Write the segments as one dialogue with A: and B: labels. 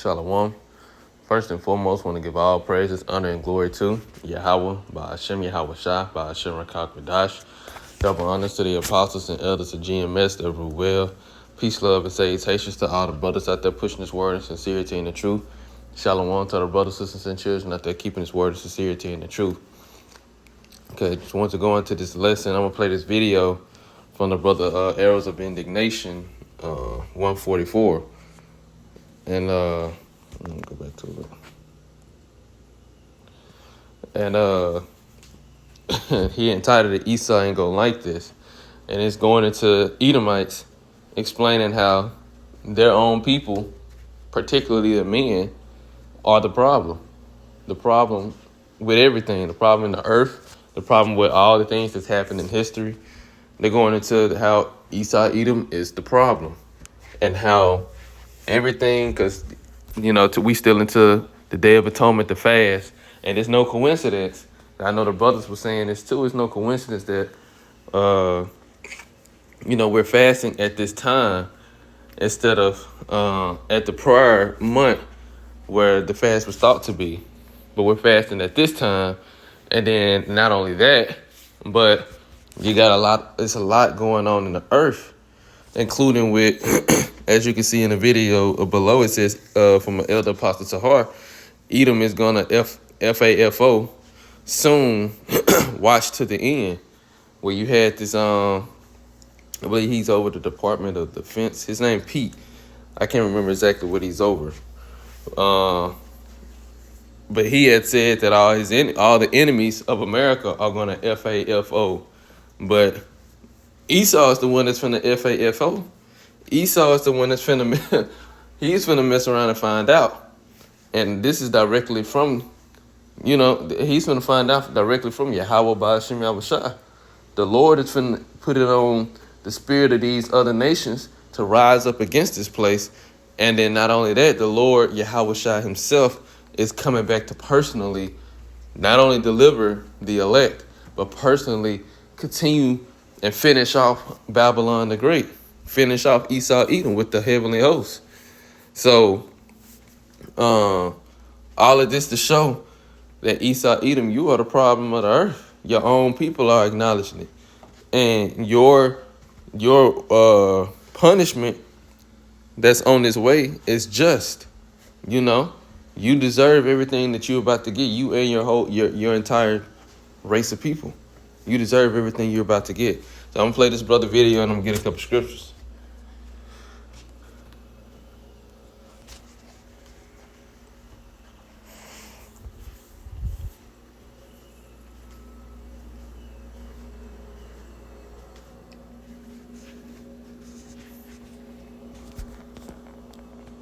A: Shalom. First and foremost, want to give all praises, honor, and glory to Yahweh, by Hashem Yahweh Shah, by Hashem Rakak Radash. Double honors to the apostles and elders of GMS that rule well. Peace, love, and salutations to all the brothers out there pushing this word in sincerity and the truth. Shalom to the brothers, sisters, and children out there keeping this word in sincerity and the truth. Okay, just want to go into this lesson. I'm going to play this video from the brother Arrows of Indignation, 144. And let me go back to it. And he entitled it Esau Ain't Gonna Like This. And it's going into Edomites explaining how their own people, particularly the men, are the problem. The problem with everything, the problem in the earth, the problem with all the things that's happened in history. They're going into how Esau Edom is the problem and how everything, because, we still into the Day of Atonement, the fast, and it's no coincidence. I know the brothers were saying this too. It's no coincidence that, we're fasting at this time instead of at the prior month where the fast was thought to be. But we're fasting at this time, and then not only that, but you got it's a lot going on in the earth, including with, as you can see in the video below, it says from an elder apostle Tahar, Edom is gonna FAFO soon watch to the end, where you had this I believe he's over the Department of Defense. His name Pete. I can't remember exactly what he's over. But he had said that all the enemies of America are gonna FAFO. But Esau is the one that's finna FAFO. Esau is the one that's he's finna mess around and find out. And this is directly from, he's finna find out directly from Yahweh by Hashem Yahweh Shah. The Lord is finna put it on the spirit of these other nations to rise up against this place. And then not only that, the Lord Yahweh Shah himself is coming back to personally not only deliver the elect, but personally continue and finish off Babylon the Great. Finish off Esau Edom with the heavenly host. So, all of this to show that Esau Edom, you are the problem of the earth. Your own people are acknowledging it. And your punishment that's on this way is just. You deserve everything that you're about to get. You and your entire race of people. You deserve everything you're about to get. So I'm gonna play this brother video and I'm gonna get a couple scriptures.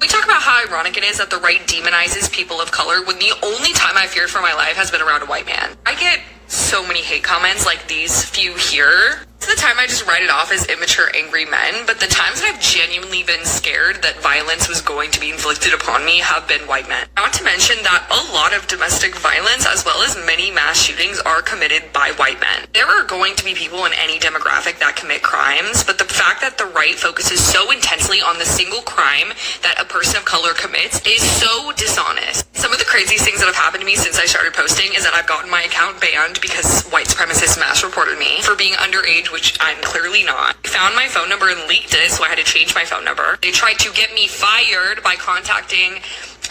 B: We talk about how ironic it is that the right demonizes people of color when the only time I feared for my life has been around a white man. I get so many hate comments like these few here. The time I just write it off as immature, angry men, but the times that I've genuinely been scared that violence was going to be inflicted upon me have been white men. Not to mention that a lot of domestic violence as well as many mass shootings are committed by white men. There are going to be people in any demographic that commit crimes, but the fact that the right focuses so intensely on the single crime that a person of color commits is so dishonest. Some of the craziest things that have happened to me since I started posting is that I've gotten my account banned because white supremacists mass reported me for being underage, which I'm clearly not. They found my phone number and leaked it, so I had to change my phone number. They tried to get me fired by contacting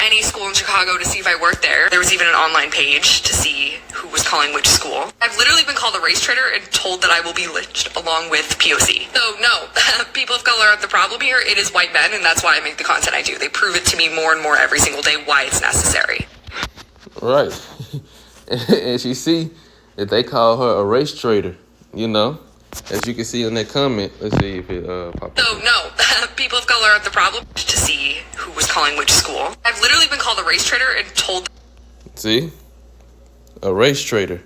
B: any school in Chicago to see if I worked there. There was even an online page to see who was calling which school. I've literally been called a race traitor and told that I will be lynched along with POC. So no, people of color aren't the problem here. It is white men, and that's why I make the content I do. They prove it to me more and more every single day why it's necessary.
A: Right. And she see that they call her a race traitor, As you can see in that comment, let's see if it pops up.
B: So no, people of color aren't the problem. To see who was calling which school. I've literally been called a race traitor and told.
A: See? A race traitor.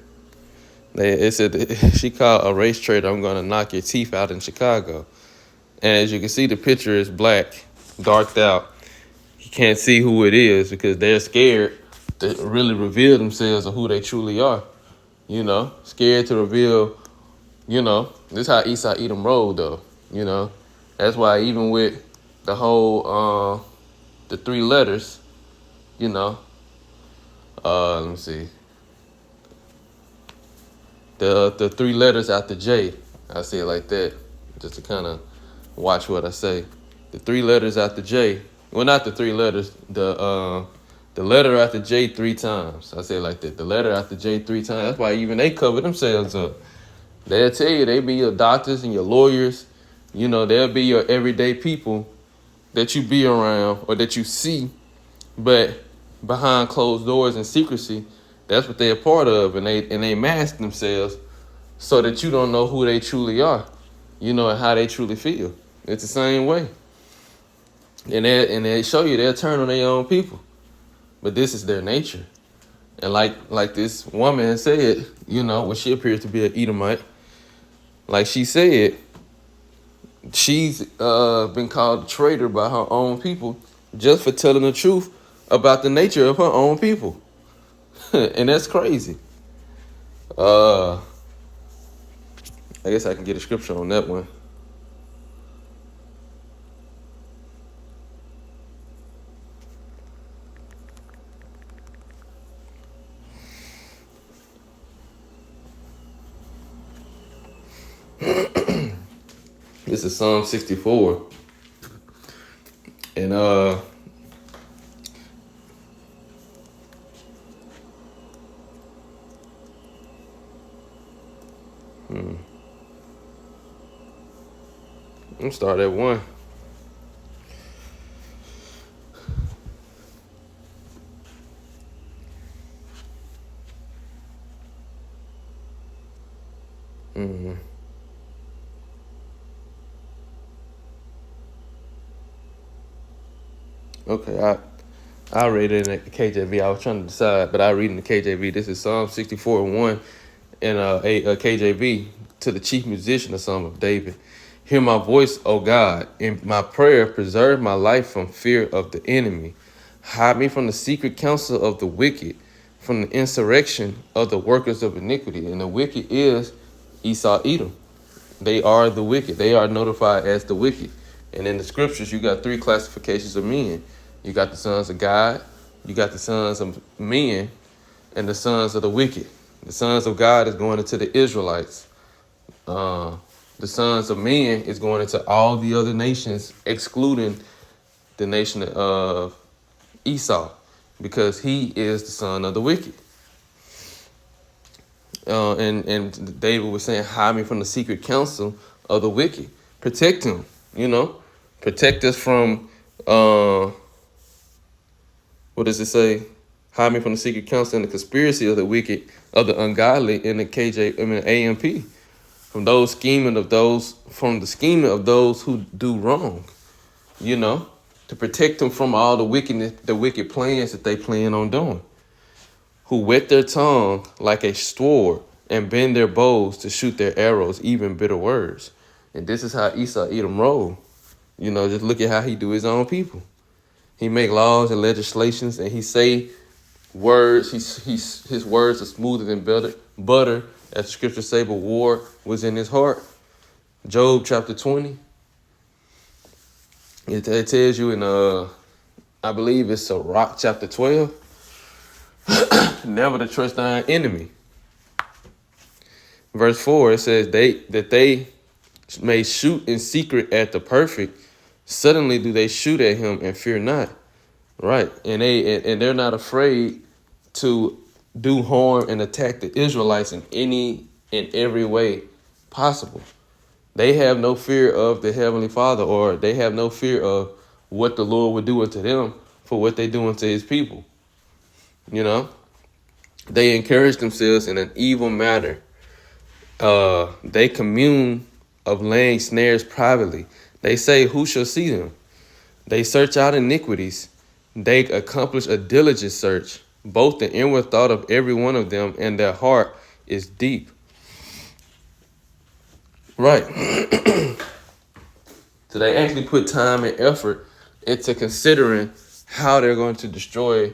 A: It said she called a race traitor, I'm going to knock your teeth out in Chicago. And as you can see, the picture is black, darked out. You can't see who it is because they're scared to really reveal themselves of who they truly are. Scared to reveal, this is how Esau Edom rolled, though. That's why even with the whole, the three letters, You know, let me see. The three letters after J. I say it like that, just to kind of watch what I say. The three letters after J. Well, not the three letters. The letter after J 3 times. I say it like that. The letter after J 3 times. That's why even they cover themselves up. They'll tell you they be your doctors and your lawyers. You know, they'll be your everyday people that you be around or that you see, but behind closed doors and secrecy, that's what they're a part of, and they mask themselves so that you don't know who they truly are, you know, and how they truly feel. It's the same way. And they show you they'll turn on their own people. But this is their nature. And like this woman said, you know, when she appears to be an Edomite, like she said, she's been called a traitor by her own people just for telling the truth about the nature of her own people. And that's crazy. I guess I can get a scripture on that one. This is Psalm 64. And I'm start at 1. Okay, I read it in the KJV. I was trying to decide, but I read in the KJV. This is Psalm 64:1 and a KJV to the chief musician, the Psalm of David. Hear my voice, O God, in my prayer, preserve my life from fear of the enemy. Hide me from the secret counsel of the wicked, from the insurrection of the workers of iniquity. And the wicked is Esau, Edom. They are the wicked. They are notified as the wicked. And in the scriptures, you got 3 classifications of men. You got the sons of God, you got the sons of men, and the sons of the wicked. The sons of God is going into the Israelites. The sons of men is going into all the other nations, excluding the nation of Esau, because he is the son of the wicked. And David was saying, hide me from the secret counsel of the wicked. Protect him, you know. Protect us from, what does it say? Hide me from the secret counsel and the conspiracy of the wicked, of the ungodly in the AMP. From the scheming of those who do wrong, you know, to protect them from all the wickedness, the wicked plans that they plan on doing. Who wet their tongue like a sword and bend their bows to shoot their arrows, even bitter words. And this is how Esau Edom roll. You know, just look at how he do his own people. He make laws and legislations, and he say words. His words are smoother than butter, as the scriptures say, but war was in his heart. Job chapter 20. It tells you in I believe it's Sirach chapter 12. Never to trust thine enemy. Verse 4, it says that they may shoot in secret at the perfect. Suddenly do they shoot at him and fear not. Right. And they're not afraid to do harm and attack the Israelites in any and every way possible. They have no fear of the Heavenly Father, or they have no fear of what the Lord would do unto them for what they do unto his people. You know, they encourage themselves in an evil manner. They commune of laying snares privately. They say, who shall see them? They search out iniquities. They accomplish a diligent search. Both the inward thought of every one of them and their heart is deep. Right. So they actually put time and effort into considering how they're going to destroy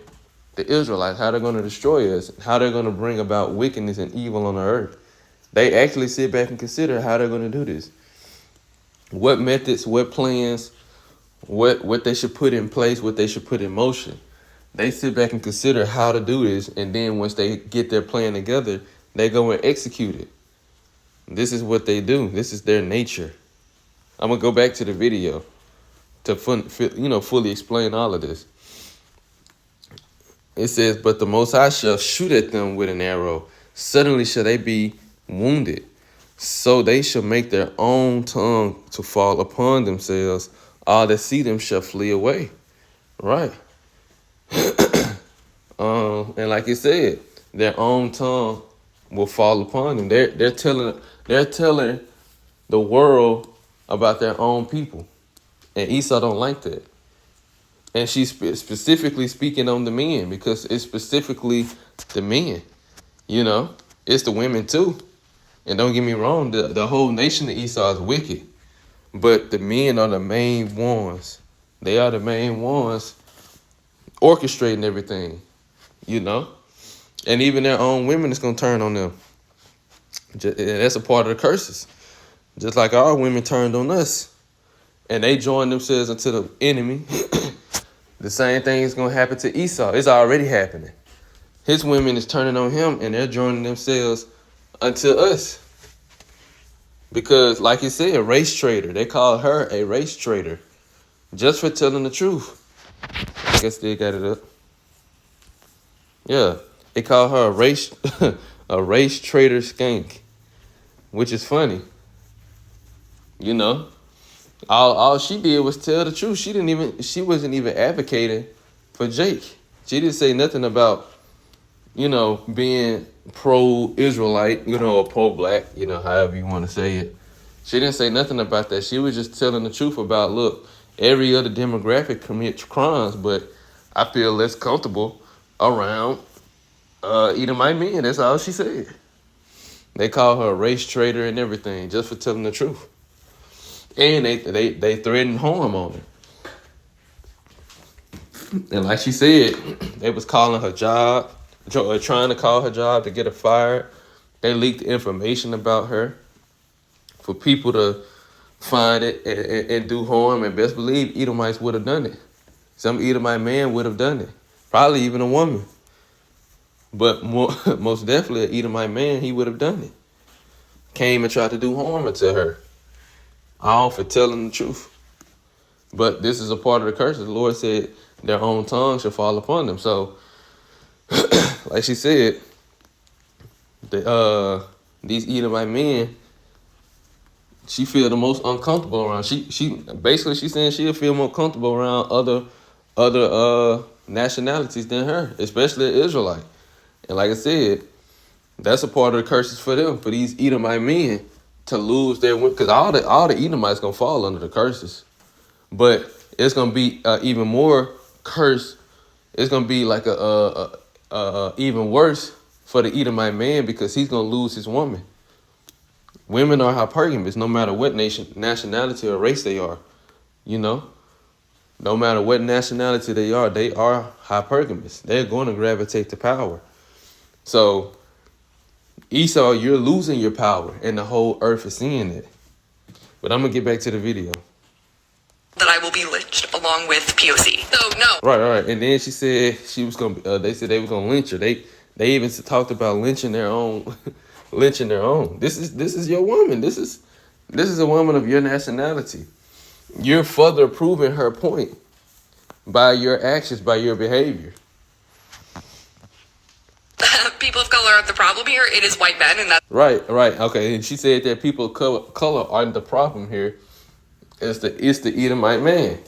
A: the Israelites, how they're going to destroy us, how they're going to bring about wickedness and evil on the earth. They actually sit back and consider how they're going to do this. What methods, what plans, what they should put in place, what they should put in motion. They sit back and consider how to do this, and then once they get their plan together, they go and execute it. This is what they do. This is their nature. I'm gonna go back to the video to fully explain all of this. It says, "But the Most High shall shoot at them with an arrow. Suddenly shall they be wounded. So they shall make their own tongue to fall upon themselves. All that see them shall flee away." Right. And like you said, their own tongue will fall upon them. They're telling the world about their own people, and Esau don't like that. And she's specifically speaking on the men, because it's specifically the men. You know, it's the women too. And don't get me wrong, the whole nation of Esau is wicked, but the men are the main ones. They are the main ones orchestrating everything. You know, and even their own women is gonna turn on them. And that's a part of the curses. Just like our women turned on us, and they joined themselves into the enemy. The same thing is gonna happen to Esau. It's already happening. His women is turning on him, and they're joining themselves unto us. Because, like you said, a race traitor. They call her a race traitor just for telling the truth. I guess they got it up. Yeah, they call her a race traitor skank, which is funny. You know, all she did was tell the truth. She wasn't even advocating for Jake. She didn't say nothing about, being pro-Israelite, or pro-black, however you want to say it. She didn't say nothing about that. She was just telling the truth about, look, every other demographic commits crimes, but I feel less comfortable around Edomite men. That's all she said. They call her a race traitor and everything just for telling the truth. And they threatened harm on her. And like she said, they was calling her job, trying to call her job to get her fired. They leaked information about her for people to find it and do harm. And best believe Edomites would have done it. Some Edomite man would have done it. Probably even a woman. But most definitely an Edomite man, he would have done it. Came and tried to do harm to her. All for telling the truth. But this is a part of the curse. The Lord said their own tongue shall fall upon them. So, like she said, these Edomite men, she feel the most uncomfortable around. She basically she's saying she'll feel more comfortable around other nationalities than her, especially an Israelite. And like I said, that's a part of the curses for them, for these Edomite men to lose their, because all the Edomites gonna fall under the curses, but it's gonna be even more curse. It's gonna be like a even worse for the Edomite man, because he's gonna lose his woman. Women are hypergamous, no matter what nationality or race they are. No matter what nationality they are hypergamous. They're going to gravitate to power. So, Esau, you're losing your power, and the whole earth is seeing it. But I'm going to get back to the video.
B: That I will be lynched along with POC. So, no.
A: Right. And then she said she was going to, they said they was going to lynch her. They even talked about lynching their own, lynching their own. This is your woman. This is a woman of your nationality. You're further proving her point by your actions, by your behavior.
B: People of color aren't the problem here. It is white men, and that's
A: right. Okay, and she said that people of color aren't the problem here. It's the Edomite man.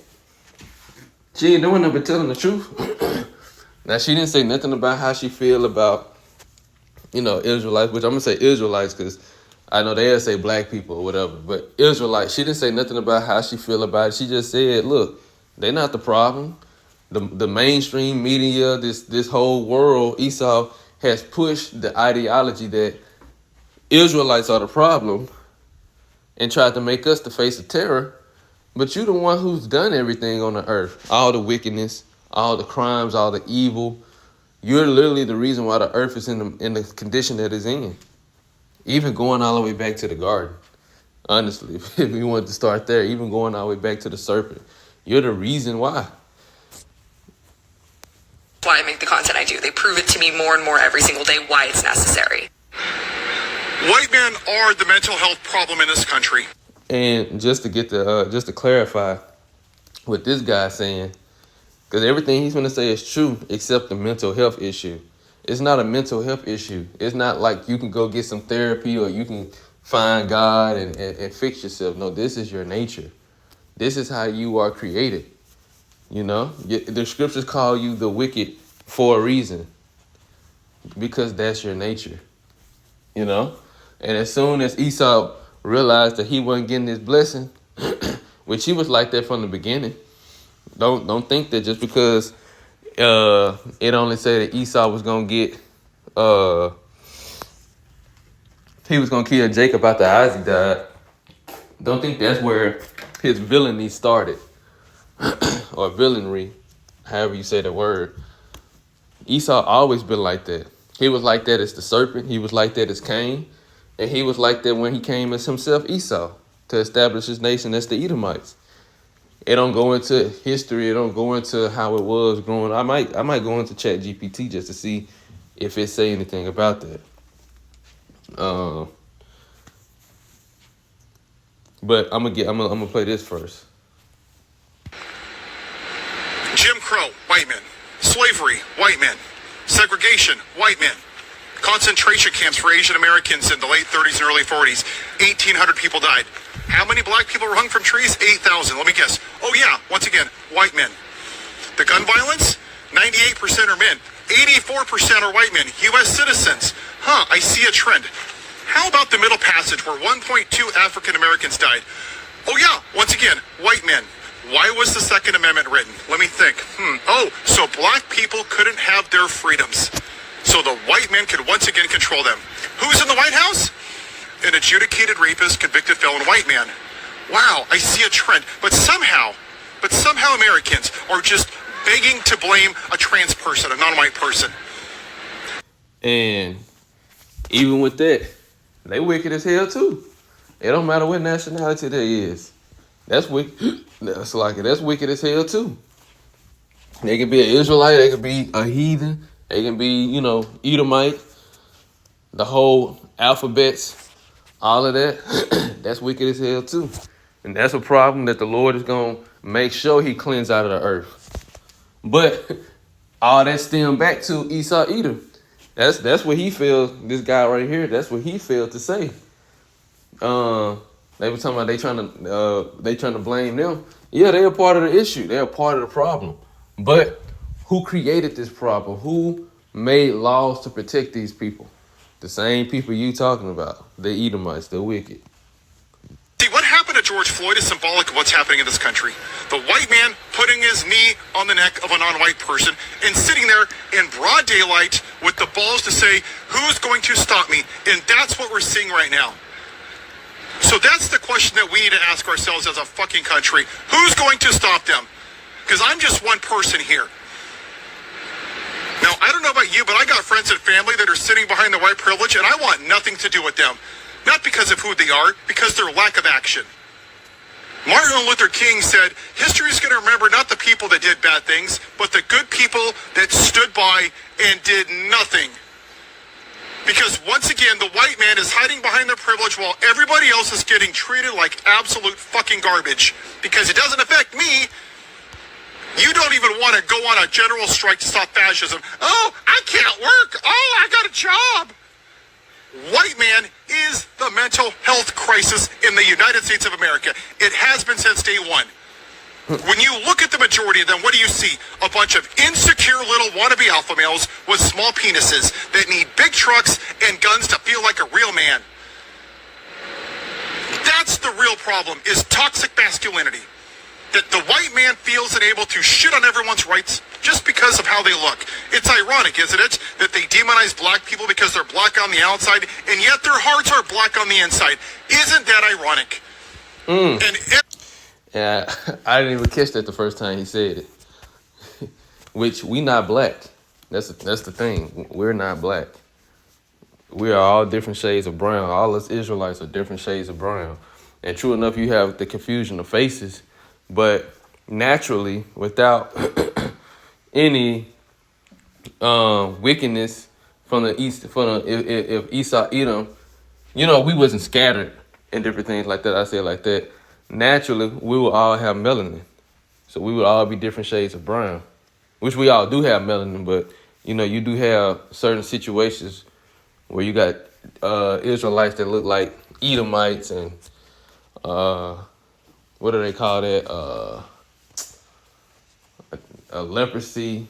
A: She ain't doing nothing but telling the truth. Now, she didn't say nothing about how she feel about, Israelites, which I'm gonna say Israelites because I know they'll say black people or whatever, but Israelites, she didn't say nothing about how she feel about it. She just said, look, they're not the problem. The mainstream media, this whole world, Esau has pushed the ideology that Israelites are the problem and tried to make us the face of terror. But you're the one who's done everything on the earth. All the wickedness, all the crimes, all the evil. You're literally the reason why the earth is in the condition that it's in. Even going all the way back to the garden. Honestly, if we wanted to start there, even going all the way back to the serpent. You're the reason why.
B: why I make the content I do. They prove it to me more and more every single day why it's necessary.
C: White men are the mental health problem in this country.
A: And just to clarify what this guy's saying, because everything he's going to say is true except the mental health issue. It's not a mental health issue. It's not like you can go get some therapy or you can find God and fix yourself. No, this is your nature. This is how you are created. You know, the scriptures call you the wicked for a reason, because that's your nature. You know, and as soon as Esau realized that he wasn't getting his blessing, which he was like that from the beginning. Don't think that just because it only said that Esau was gonna get he was gonna kill Jacob after Isaac died. Don't think that's where his villainy started. Or villainry, however you say the word. Esau always been like that. He was like that as the serpent. He was like that as Cain. And he was like that when he came as himself Esau to establish his nation as the Edomites. It don't go into history. It don't go into how it was growing. I might go into ChatGPT just to see if it say anything about that. But I'm gonna play this first.
C: Jim Crow, white men. Slavery, white men. Segregation, white men. Concentration camps for Asian Americans in the late 30s and early 40s. 1,800 people died. How many black people were hung from trees? 8,000. Let me guess. Oh yeah, once again, white men. The gun violence? 98% are men. 84% are white men. U.S. citizens. I see a trend. How about the Middle Passage where 1.2 African Americans died? Oh yeah, once again, white men. Why was the Second Amendment written? Let me think. So black people couldn't have their freedoms. So the white men could once again control them. Who's in the White House? An adjudicated rapist, convicted felon, white man. Wow, I see a trend. But somehow Americans are just begging to blame a trans person, a non-white person.
A: And even with that, they wicked as hell too. It don't matter what nationality they is. That's wicked. That's wicked as hell too. They can be an Israelite. They can be a heathen. They can be, Edomite. The whole alphabets, all of that. That's wicked as hell too. And that's a problem that the Lord is going to make sure he cleans out of the earth. But all that stem back to Esau Edom. That's what he feels, this guy right here, that's what he failed to say. They were talking about they trying to blame them. Yeah, they're a part of the issue. They're a part of the problem. But who created this problem? Who made laws to protect these people? The same people you talking about. The Edomites, the wicked.
C: See, what happened to George Floyd is symbolic of what's happening in this country. The white man putting his knee on the neck of a non-white person and sitting there in broad daylight with the balls to say, who's going to stop me? And that's what we're seeing right now. So that's the question that we need to ask ourselves as a fucking country. Who's going to stop them? Because I'm just one person here. Now, I don't know about you, but I got friends and family that are sitting behind the white privilege, and I want nothing to do with them. Not because of who they are, because their lack of action. Martin Luther King said, history is going to remember not the people that did bad things, but the good people that stood by and did nothing. Because once again, the white man is hiding behind their privilege while everybody else is getting treated like absolute fucking garbage. Because it doesn't affect me. You don't even want to go on a general strike to stop fascism. Oh, I can't work. Oh, I got a job. White man is the mental health crisis in the United States of America. It has been since day one. When you look at the majority of them, what do you see? A bunch of insecure little wannabe alpha males with small penises that need big trucks and guns to feel like a real man. That's the real problem, is toxic masculinity. That the white man feels and able to shit on everyone's rights just because of how they look. It's ironic, isn't it, that they demonize black people because they're black on the outside, and yet their hearts are black on the inside. Isn't that ironic?
A: Yeah, I didn't even catch that the first time he said it. Which, we not black. That's the thing. We're not black. We are all different shades of brown. All us Israelites are different shades of brown. And true enough, you have the confusion of faces. But naturally, without any wickedness from the east. If Esau, Edom, we wasn't scattered and different things like that. I say it like that. Naturally, we will all have melanin, so we would all be different shades of brown, which we all do have melanin. But you do have certain situations where you got Israelites that look like Edomites and what do they call that? Leprosy.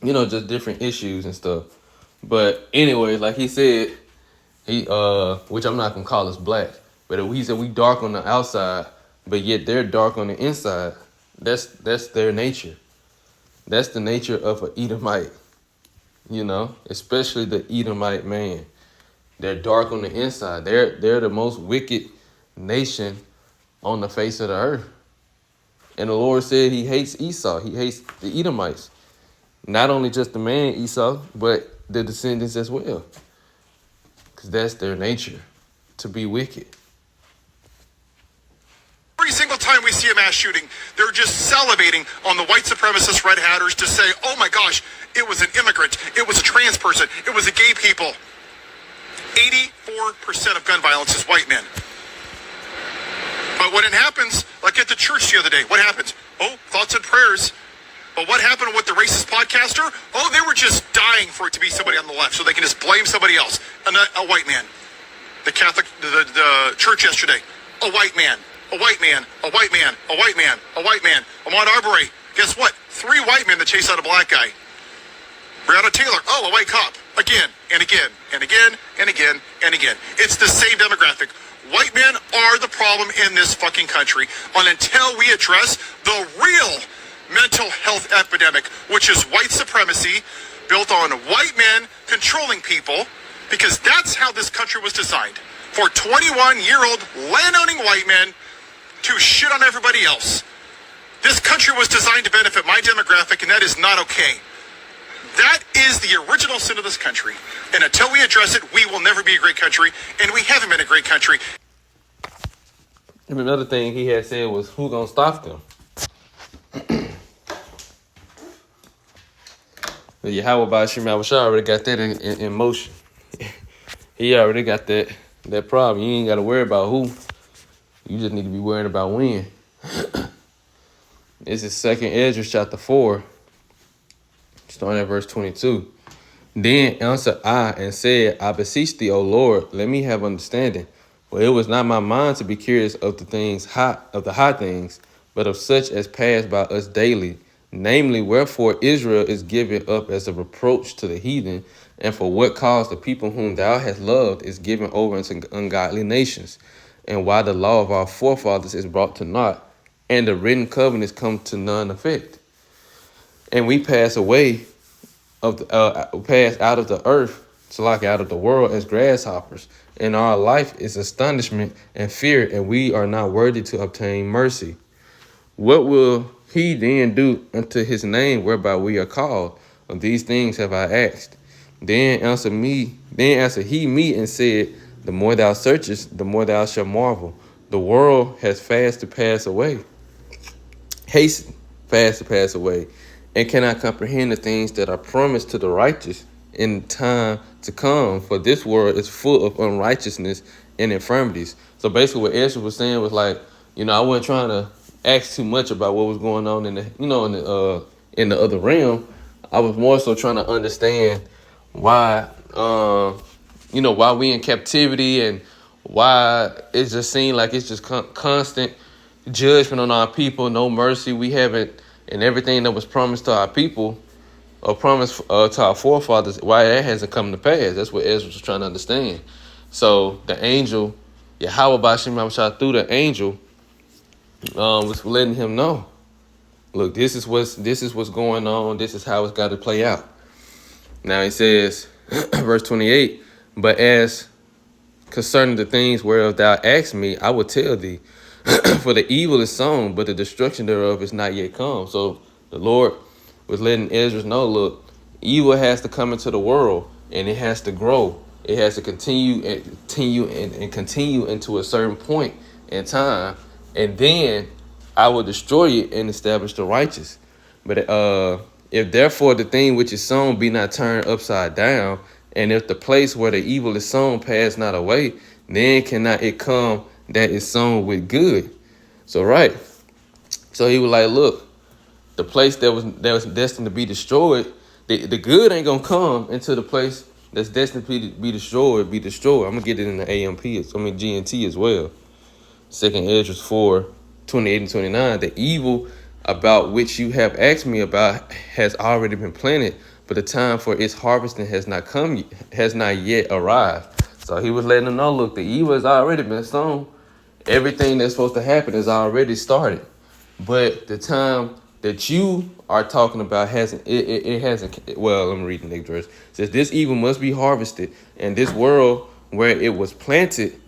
A: Just different issues and stuff. But anyway, like he said, which I'm not gonna call us black, but he said we dark on the outside, but yet they're dark on the inside. That's their nature. That's the nature of an Edomite. Especially the Edomite man. They're dark on the inside. They're the most wicked nation on the face of the earth. And the Lord said he hates Esau. He hates the Edomites. Not only just the man Esau, but the descendants as well. Because that's their nature, to be wicked.
C: Every single time we see a mass shooting, they're just salivating on the white supremacist red hatters to say, oh my gosh, it was an immigrant, it was a trans person, it was a gay people. 84% of gun violence is white men. But when it happens, like at the church the other day, what happens? Oh, thoughts and prayers. But what happened with the racist podcaster? Oh, they were just dying for it to be somebody on the left so they can just blame somebody else. A white man. The church yesterday. A white man. A white man. A white man. A white man. A white man. Ahmaud Arbery. Guess what? 3 white men that chased out a black guy. Breonna Taylor. Oh, a white cop. Again and again and again and again and again. It's the same demographic. White men are the problem in this fucking country. And until we address the real mental health epidemic, which is white supremacy built on white men controlling people, because that's how this country was designed, for 21-year-old land-owning white men to shit on everybody else. This country was designed to benefit my demographic, and that is not okay. That is the original sin of this country. And until we address it, we will never be a great country, and we haven't been a great country.
A: And another thing he had said was, who gonna stop them? Yahweh Bashim Abashah already got that in motion. He already got that problem. You ain't got to worry about who. You just need to be worrying about when. This is 2nd Ezra chapter 4, starting at verse 22. Then answered I and said, I beseech thee, O Lord, let me have understanding. For it was not my mind to be curious of the high things, but of such as pass by us daily. Namely, wherefore Israel is given up as a reproach to the heathen, and for what cause the people whom thou hast loved is given over unto ungodly nations, and why the law of our forefathers is brought to naught, and the written covenants come to none effect. And we pass away pass out of the earth, to like out of the world as grasshoppers, and our life is astonishment and fear, and we are not worthy to obtain mercy. What will he then do unto his name whereby we are called? Of these things have I asked. Then answered he me and said, the more thou searchest, the more thou shalt marvel. The world has fast to pass away. Hasten fast to pass away, and cannot comprehend the things that are promised to the righteous in time to come. For this world is full of unrighteousness and infirmities. So basically what Ezra was saying was like, I wasn't trying to ask too much about what was going on in the other realm. I was more so trying to understand why why we in captivity, and why it just seemed like it's just constant judgment on our people, no mercy. We haven't, and everything that was promised to our people or promised to our forefathers, why that hasn't come to pass. That's what Ezra was trying to understand. So the angel, Yahweh Bashim Abashah, through the angel, was letting him know, look, this is what's going on. This is how it's got to play out. Now he says, verse 28, but as concerning the things whereof thou asked me, I will tell thee, for the evil is sown, but the destruction thereof is not yet come. So the Lord was letting Ezra know, look, evil has to come into the world, and it has to grow. It has to continue into a certain point in time, and then I will destroy it and establish the righteous. But If therefore the thing which is sown be not turned upside down, and if the place where the evil is sown pass not away, then cannot it come that is sown with good. So right. So he was like, look, the place that was destined to be destroyed, the good ain't gonna come into the place that's destined to be destroyed. I'm gonna get it in the GNT as well. 2 Ezra 4:28 and 29. The evil about which you have asked me about has already been planted, but the time for its harvesting has not yet arrived. So he was letting them know, look, the evil has already been sown. Everything that's supposed to happen has already started. But the time that you are talking about hasn't. Well, let me read the next verse. It says, this evil must be harvested, and this world where it was planted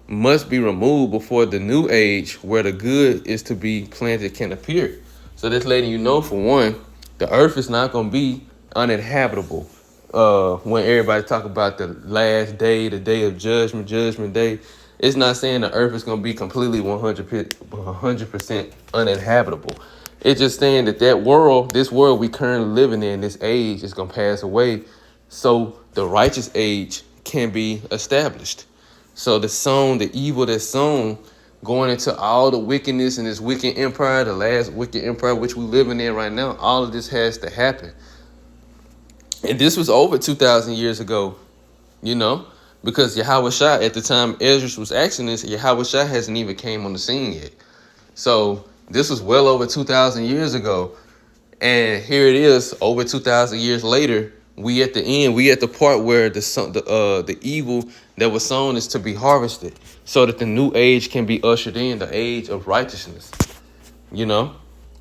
A: must be removed before the new age where the good is to be planted can appear. So that's letting you know, for one, the earth is not going to be uninhabitable. When everybody talk about the last day, the day of judgment day, it's not saying the earth is going to be completely 100% uninhabitable. It's just saying that this world we currently living in, this age, is going to pass away, so the righteous age can be established. So the evil that's sown, going into all the wickedness in this wicked empire, the last wicked empire which we living in right now, all of this has to happen. And this was over 2,000 years ago, because Yahushua, at the time Ezra was asking this, Yahushua hasn't even came on the scene yet. So this was well over 2,000 years ago. And here it is, over 2,000 years later, we at the end, we at the part where the evil that was sown is to be harvested, so that the new age can be ushered in, the age of righteousness.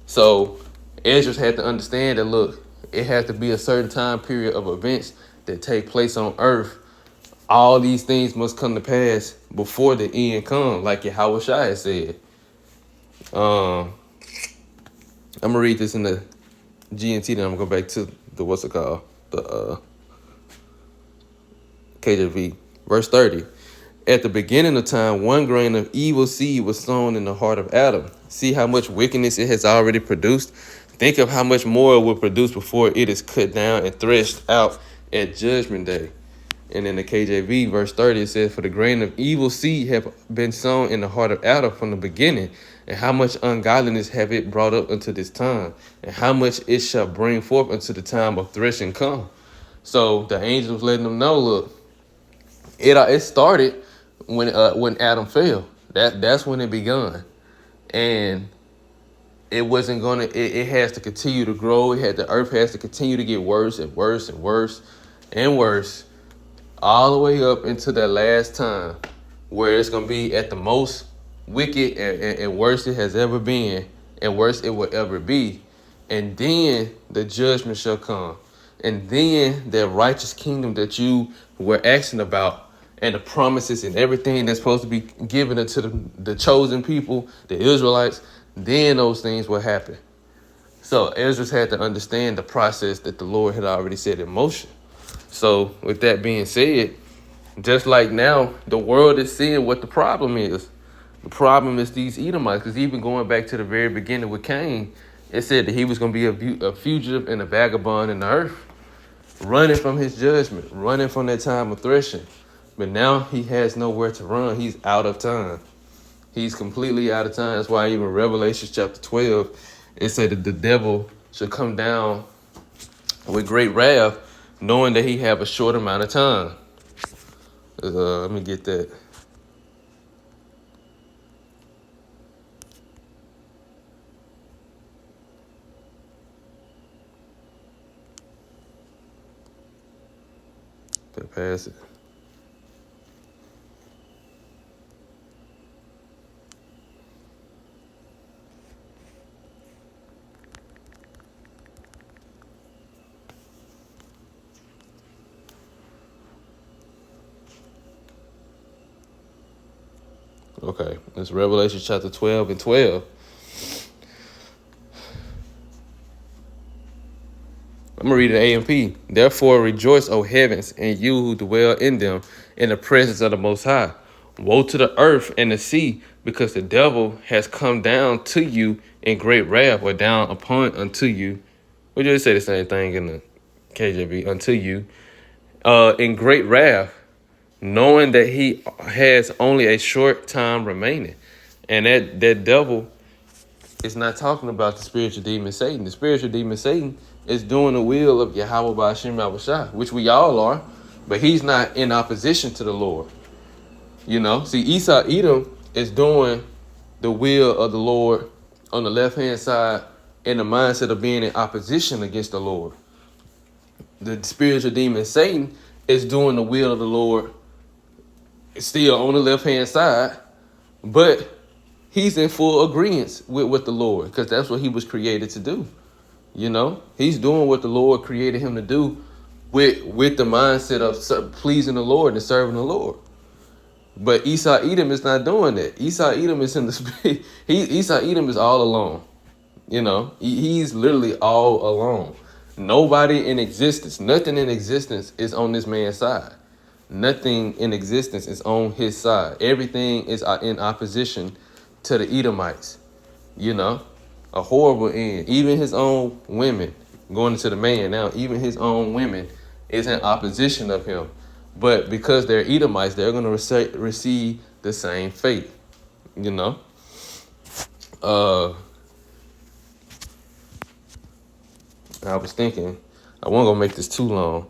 A: So Ezra had to understand that, look, it has to be a certain time period of events that take place on earth. All these things must come to pass before the end comes, like Yahushua said. I'm gonna read this in the GNT, then I'm gonna go back to the KJV. Verse 30. At the beginning of time, one grain of evil seed was sown in the heart of Adam. See how much wickedness it has already produced? Think of how much more it will produce before it is cut down and threshed out at judgment day. And in the KJV, verse 30, it says, for the grain of evil seed have been sown in the heart of Adam from the beginning, and how much ungodliness have it brought up unto this time, and how much it shall bring forth unto the time of threshing come. So the angel was letting them know, look, it started when Adam fell. That's when it begun. And it wasn't gonna, it has to continue to grow. The earth has to continue to get worse and worse and worse and worse, all the way up into that last time where it's gonna be at the most wicked and worst it has ever been, and worst it will ever be. And then the judgment shall come. And then that righteous kingdom that you were asking about, and the promises and everything that's supposed to be given unto the chosen people, the Israelites, then those things will happen. So Ezra had to understand the process that the Lord had already set in motion. So with that being said, just like now, the world is seeing what the problem is. The problem is these Edomites, because even going back to the very beginning with Cain, it said that he was going to be a fugitive and a vagabond in the earth, running from his judgment, running from that time of threshing. But now he has nowhere to run. He's out of time. He's completely out of time. That's why even Revelation chapter 12, it said that the devil should come down with great wrath, knowing that he have a short amount of time. Let me get that. Pass it. Okay, it's Revelation chapter 12 and 12. I'm going to read it AMP. Therefore rejoice, O heavens, and you who dwell in them, in the presence of the Most High. Woe to the earth and the sea, because the devil has come down to you in great wrath, or down upon unto you We just say the same thing in the KJV. Unto you, in great wrath, knowing that he has only a short time remaining. And that devil is not talking about the spiritual demon Satan. The spiritual demon Satan is doing the will of Yahweh Ba'ashem Yahushua, which we all are, but he's not in opposition to the Lord. You know, see, Esau Edom is doing the will of the Lord on the left-hand side in the mindset of being in opposition against the Lord. The spiritual demon Satan is doing the will of the Lord still on the left-hand side, but he's in full agreement with the Lord because that's what he was created to do. You know, he's doing what the Lord created him to do with the mindset of pleasing the Lord and serving the Lord. But Esau Edom is not doing that. Esau Edom is in the spirit. Esau Edom is all alone. You know, he's literally all alone. Nobody in existence, nothing in existence is on this man's side. Nothing in existence is on his side. Everything is in opposition to the Edomites. You know, a horrible end. Even his own women, going into the man now, even his own women is in opposition of him. But because they're Edomites, they're going to receive the same fate. You know, I was thinking, I wasn't going to make this too long,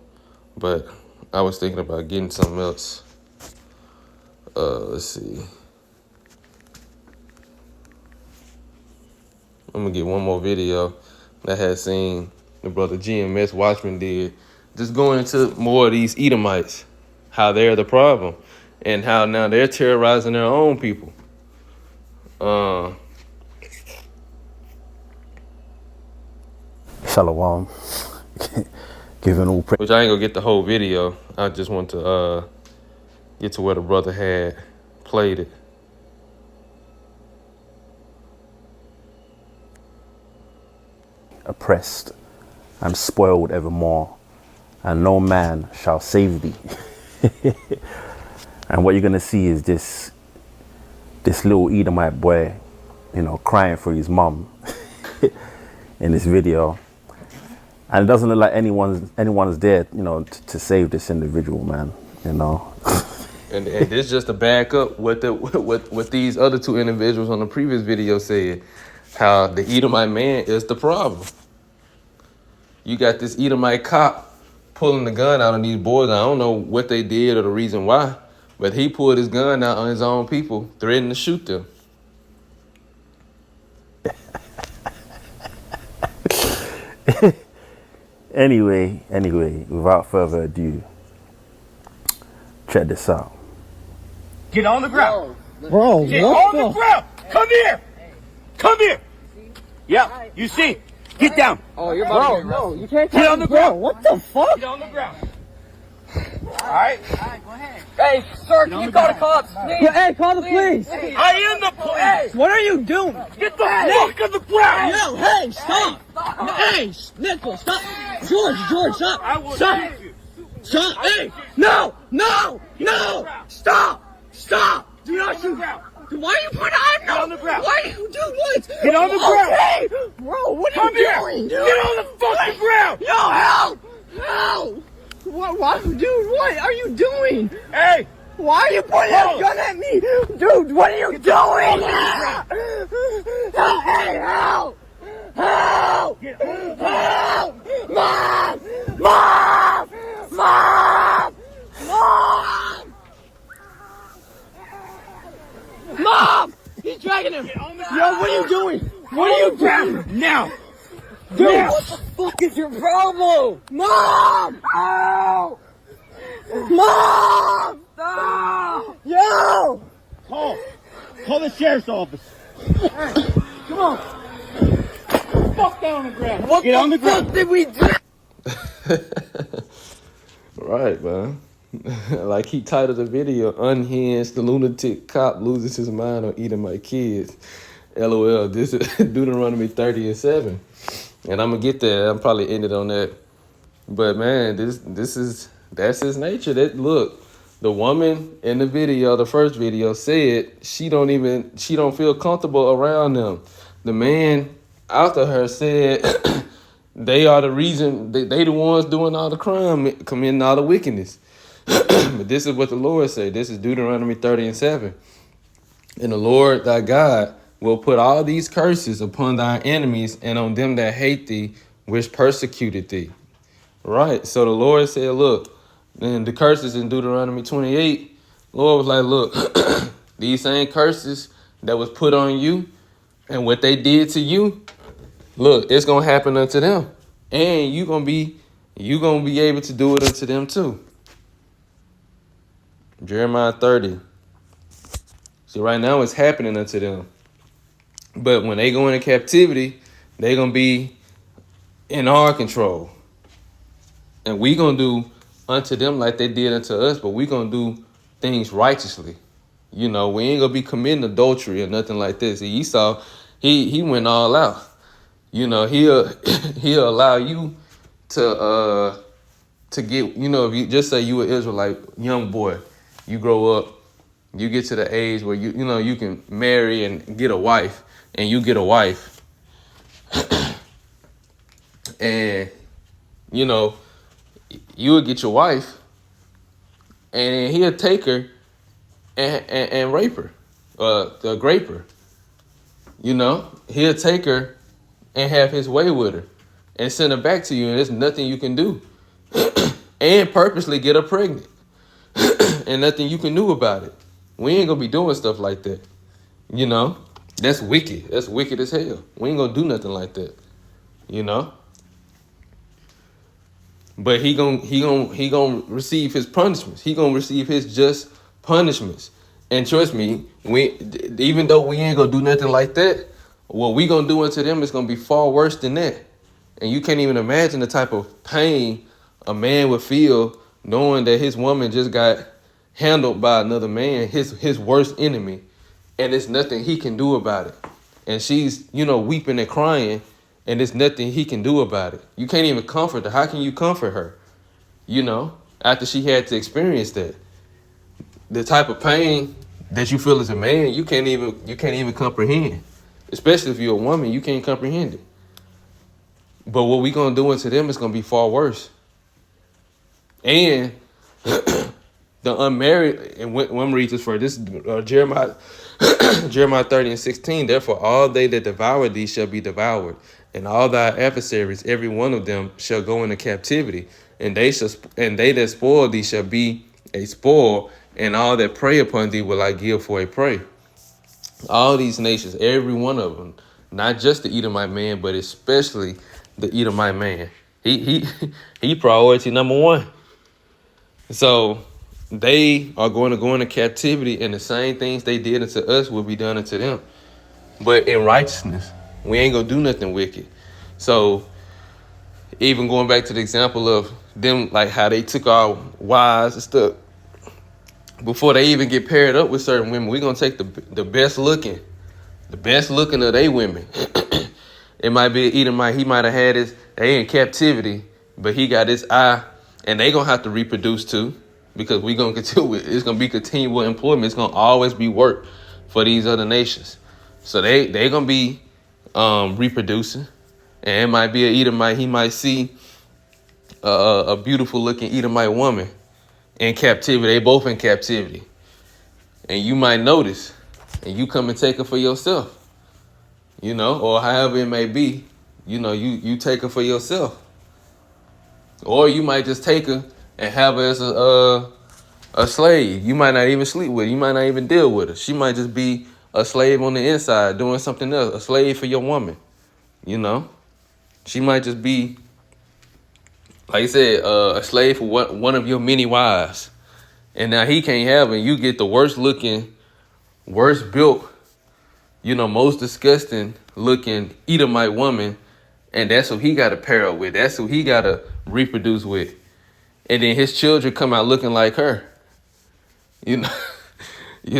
A: but I was thinking about getting something else. Let's see. I'm going to get one more video that I had seen the brother GMS Watchman did. Just going into more of these Edomites, how they're the problem, and how now they're terrorizing their own people.
D: Shalom. Giving all praise.
A: Which I ain't gonna get the whole video. I just want to get to where the brother had played it.
D: Oppressed and spoiled evermore, and no man shall save thee. And what you're gonna see is this little Edomite boy, you know, crying for his mum in this video. And it doesn't look like anyone's there, you know, to save this individual, man. You know.
A: And this just to back up what these other two individuals on the previous video said, how the Edomite man is the problem. You got this Edomite cop pulling the gun out on these boys. I don't know what they did or the reason why, but he pulled his gun out on his own people, threatening to shoot them.
D: Anyway, without further ado, check this out.
E: Get on the ground.
F: Bro,
E: Get
F: what
E: on the ground. Come here. Come here. Yeah, you see. Get down.
F: Oh, you're bro, no, you can't
E: Get on the ground.
F: What the fuck?
E: Get on the ground. All right.
F: Go ahead.
E: Hey, sir, can you call the cops? Please.
F: Hey, call the police.
E: I am the police.
F: What are you doing?
E: Get the fuck on the ground.
F: No, hey, stop. Hey, Nicholas, stop. George, stop.
E: I will
F: Stop.
E: shoot you.
F: Stop. Hey, no. Stop. Do not shoot. Why are you putting on?
E: Get on the ground.
F: Why are you doing what?
E: Get on the ground.
F: Hey, bro, what are
E: Come
F: you
E: here.
F: doing?
E: Get on the fucking ground.
F: No, help. What, dude, what are you doing?
E: Hey.
F: Why are you pointing that gun at me? Dude, what are you doing? Hey, help! Help! Help! Mom! He's dragging him! Yo, what are you doing? What are you doing?
E: Now.
F: Dude, what the fuck is your problem? Mom! Ow! Mom! Stop! Yo!
E: Call the sheriff's office.
F: Hey, come on!
E: Fuck down on the ground.
F: What
E: Get on the
F: the fuck
E: ground.
F: did we do?
A: Right, man. Like he titled the video, Unhinged, the lunatic cop loses his mind on eating my kids. LOL, this is Deuteronomy 30:7. And I'm gonna get there. I'm probably ended on that. But man, that's his nature. That look, the woman in the video, the first video, said she don't feel comfortable around them. The man after her said They are the reason. They the ones doing all the crime, committing all the wickedness. But this is what the Lord said. This is Deuteronomy 30:7. And the Lord thy God will put all these curses upon thy enemies and on them that hate thee, which persecuted thee. Right. So the Lord said, look, and the curses in Deuteronomy 28, Lord was like, look, these same curses that was put on you and what they did to you, look, it's gonna happen unto them. And you gonna be able to do it unto them too. Jeremiah 30. See, right now it's happening unto them. But when they go into captivity, they gonna be in our control. And we gonna do unto them like they did unto us, but we gonna do things righteously. You know, we ain't gonna be committing adultery or nothing like this. Esau, he went all out. You know, he'll allow you to get, you know, if you just say you an Israelite young boy, you grow up, you get to the age where you know you can marry and get a wife, and you get a wife, and you know you would get your wife, and he'll take her and rape her, grape her. You know, he'll take her and have his way with her and send her back to you, and there's nothing you can do. And purposely get her pregnant. And nothing you can do about it. We ain't gonna be doing stuff like that. You know? That's wicked. That's wicked as hell. We ain't gonna do nothing like that. You know? But he gonna receive his punishments. He gonna receive his just punishments. And trust me, even though we ain't gonna do nothing like that, what we gonna do unto them is gonna be far worse than that. And you can't even imagine the type of pain a man would feel knowing that his woman just got handled by another man, his worst enemy, and there's nothing he can do about it. And she's, you know, weeping and crying, and there's nothing he can do about it. You can't even comfort her. How can you comfort her? You know, after she had to experience that. The type of pain that you feel as a man, you can't even comprehend. Especially if you're a woman, you can't comprehend it. But what we gonna do unto them is gonna be far worse. And the unmarried, and when I'm reading this for this Jeremiah 30:16. Therefore, all they that devour thee shall be devoured, and all thy adversaries, every one of them, shall go into captivity, and they that spoil thee shall be a spoil, and all that prey upon thee will I give for a prey. All these nations, every one of them, not just the Edomite man, but especially the Edomite man. He priority number one. So they are going to go into captivity, and the same things they did unto us will be done unto them. But in righteousness, we ain't gonna do nothing wicked. So even going back to the example of them, like how they took our wives and stuff, before they even get paired up with certain women, we're gonna take the best looking of they women. It might be an Edomite, he might have had they in captivity, but he got his eye, and they gonna have to reproduce too, because we gonna continue with it's gonna be continual employment. It's gonna always be work for these other nations. So they gonna be reproducing, and it might be an Edomite. He might see a beautiful looking Edomite woman in captivity. They both in captivity, and you might notice, and you come and take her for yourself, you know, or however it may be. You know, you take her for yourself, or you might just take her and have her as a slave. You might not even sleep with her. You might not even deal with her. She might just be a slave on the inside doing something else, a slave for your woman. You know, she might just be, like I said, a slave for one of your many wives. And now he can't have her. You get the worst looking, worst built, you know, most disgusting looking Edomite woman. And that's who he got to pair up with. That's who he got to reproduce with. And then his children come out looking like her. You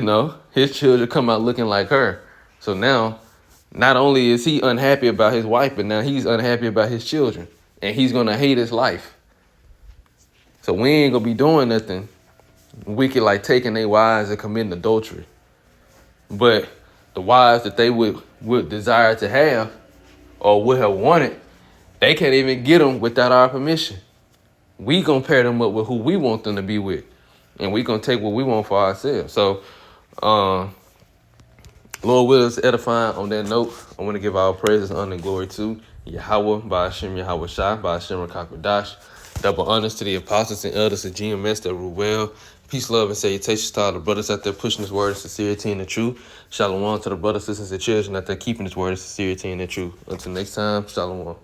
A: know, his children come out looking like her. So now, not only is he unhappy about his wife, but now he's unhappy about his children. And he's going to hate his life. So we ain't going to be doing nothing wicked like taking their wives and committing adultery. But the wives that they would desire to have or would have wanted, They can't even get them without our permission. We gonna pair them up with who we want them to be with, and we gonna take what we want for ourselves. So, Lord will is edifying. On that note, I want to give our praises, honor, and glory to Yahweh, by Hashem Yahweh Shai, by Hashem Rakakwadash. Double honors to the apostles and elders of GMS that rule well. Peace, love, and salutations to all the brothers out there pushing this word of sincerity and the truth. Shalom to the brothers, sisters, and children out there keeping this word of sincerity and the truth. Until next time, shalom.